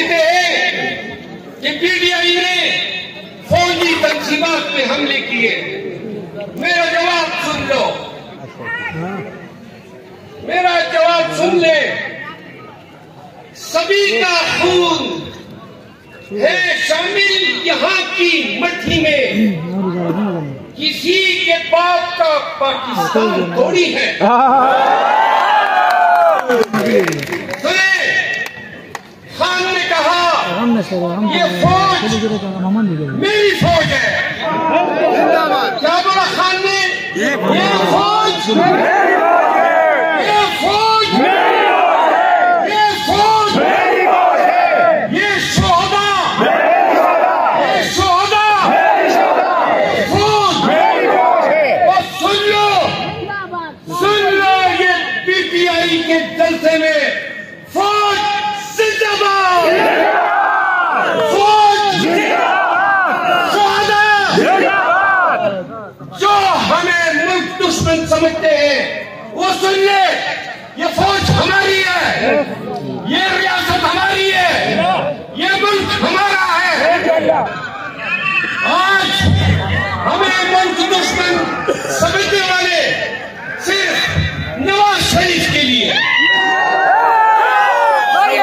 कहते हैं कि पीटीआई ने फौजी तंजीमात पे हमले किए। मेरा जवाब सुन लो, मेरा जवाब सुन ले। सभी का खून है शामिल यहाँ की मट्टी में, किसी के बाप का पाकिस्तान थोड़ी है। सुने, खान ने कहा ये फौज मेरी फौज है। क्या बोला खान ने? ये फौज मेरी फौज है, ये फौज मेरी फौज है, ये फौज मेरी फौज है, ये शोहदा मेरी शोहदा, ये शोहदा मेरी शोहदा, ये फौज मेरी फौज है। और सुन लो ये पीटीआई के जलसे में फौज जिंदाबाद, फौज जिंदाबाद, शोहदा जिंदाबाद। जो हमें मुल्क दुश्मन समझते हैं वो सुन ले, ये फौज हमारी है, ये रियासत हमारी है, ये मुल्क हमारा है। आज हमें मुल्क दुश्मन समझने वाले सिर्फ नवाज शरीफ के लिए, एक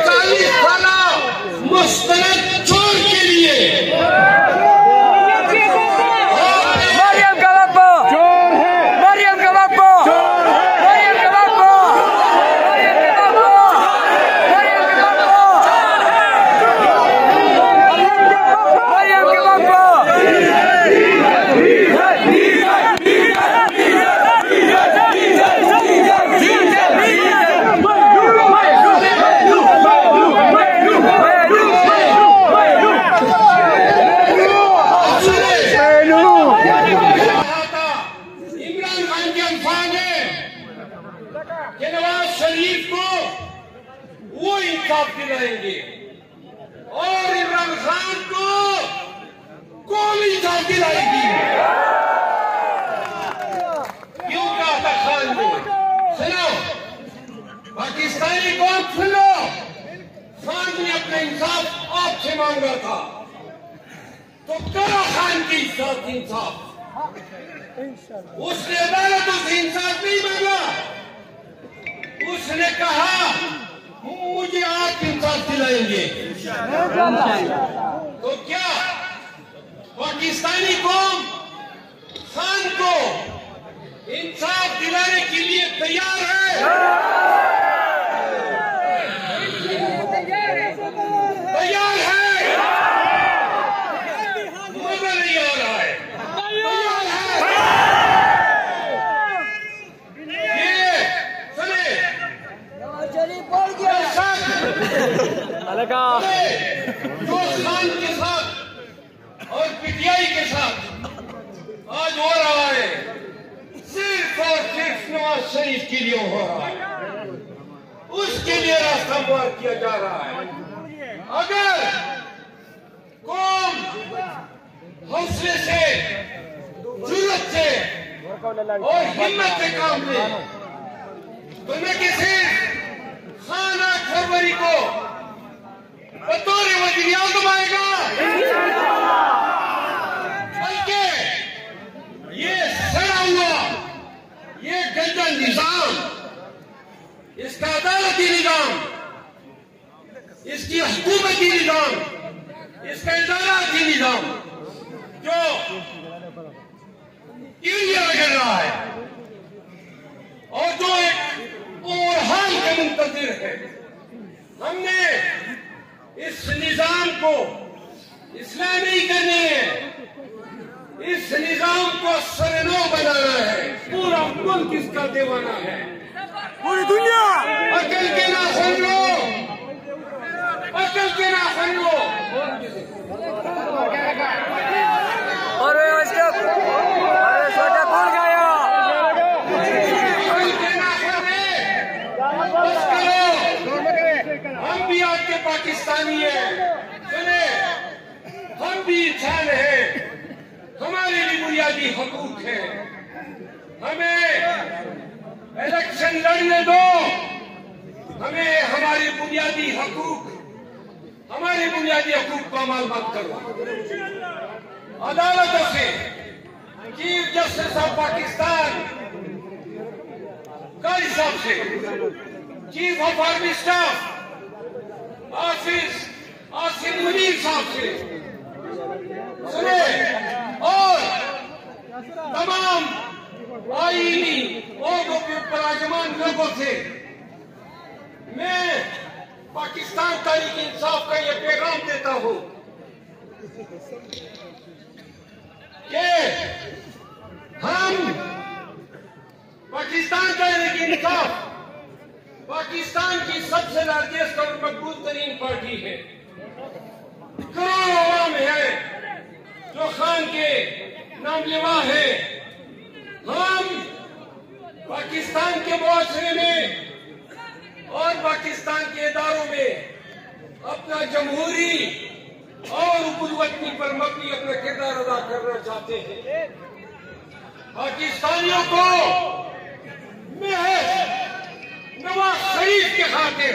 40 साला मुस्तनद चोर के लिए, कि नवाज शरीफ को वो इंसाफ दिलाएंगे और इमरान खान को इंसाफ दिलाएगी। क्यों कहा था खान ने? सुनो पाकिस्तानी कौम, सुनो, खान ने अपना इंसाफ आपसे मांगा था तो करो खान की इंसाफ। उसने अदालतों से इंसाफ नहीं मांगा, उसने कहा मुझे आप इंसाफ दिलाएंगे। तो क्या पाकिस्तानी कौम खान को इंसाफ दिलाने के लिए तैयार है? तैयार है? मजा नहीं आ रहा है। जो खान के साथ और पीटीआई के साथ आज हो रहा है, सिर्फ और सिर्फ नवाज शरीफ के लिए हो रहा है, उसके लिए रास्ता पार किया जा रहा है। अगर कौम हौसले से, जुर्रत से और हिम्मत से काम ले तो न किसी खान 8 फरवरी को बतौर वज़ीर आज़म आएगा, बल्कि ये सड़ा हुआ, ये गंदा निजाम, इसका अदालती निजाम, इसकी हुकूमती निजाम, इसका इदाराती निजाम जो यूरिया रगड़ रहा है और जो एक ओवरहाल का मुंतजिर है, हमने इस निजाम को इस्लामी करनी है, इस निजाम को सरनो बनाना है। पूरा मुल्क इसका दीवाना है, पूरी दुनिया। अकल के ना सुन लो, अकल के ना सुन लो। अरे सोचा कौन गया? अकल के ना सुने, हम भी आपके पाकिस्तानी हैं। सुने, हम भी इंसान हैं, हमारे भी बुनियादी हकूक हैं। हमें इलेक्शन लड़ने दो, हमें हमारे बुनियादी हकूक का अमल मत करो। अदालतों से चीफ जस्टिस ऑफ पाकिस्तान कारी साहब से, chief of army staff Asim Munir साहब से सुने, और तमाम आईनी और विराजमान लोगों से मैं पाकिस्तान तहरीक इंसाफ का यह पैगाम देता हूं कि हम पाकिस्तान तहरीक इंसाफ पाकिस्तान की सबसे लार्जेस्ट और मकबूल तरीन पार्टी है। करोड़ों आवाम है जो खान के नामलेवा है। हम पाकिस्तान के मुआशरे में और पाकिस्तान के इदारों में अपना जमहूरी और उकुलवतनी पर मबनी अपना किरदार अदा करना चाहते हैं। पाकिस्तानियों को महज नवाज शरीफ के खातिर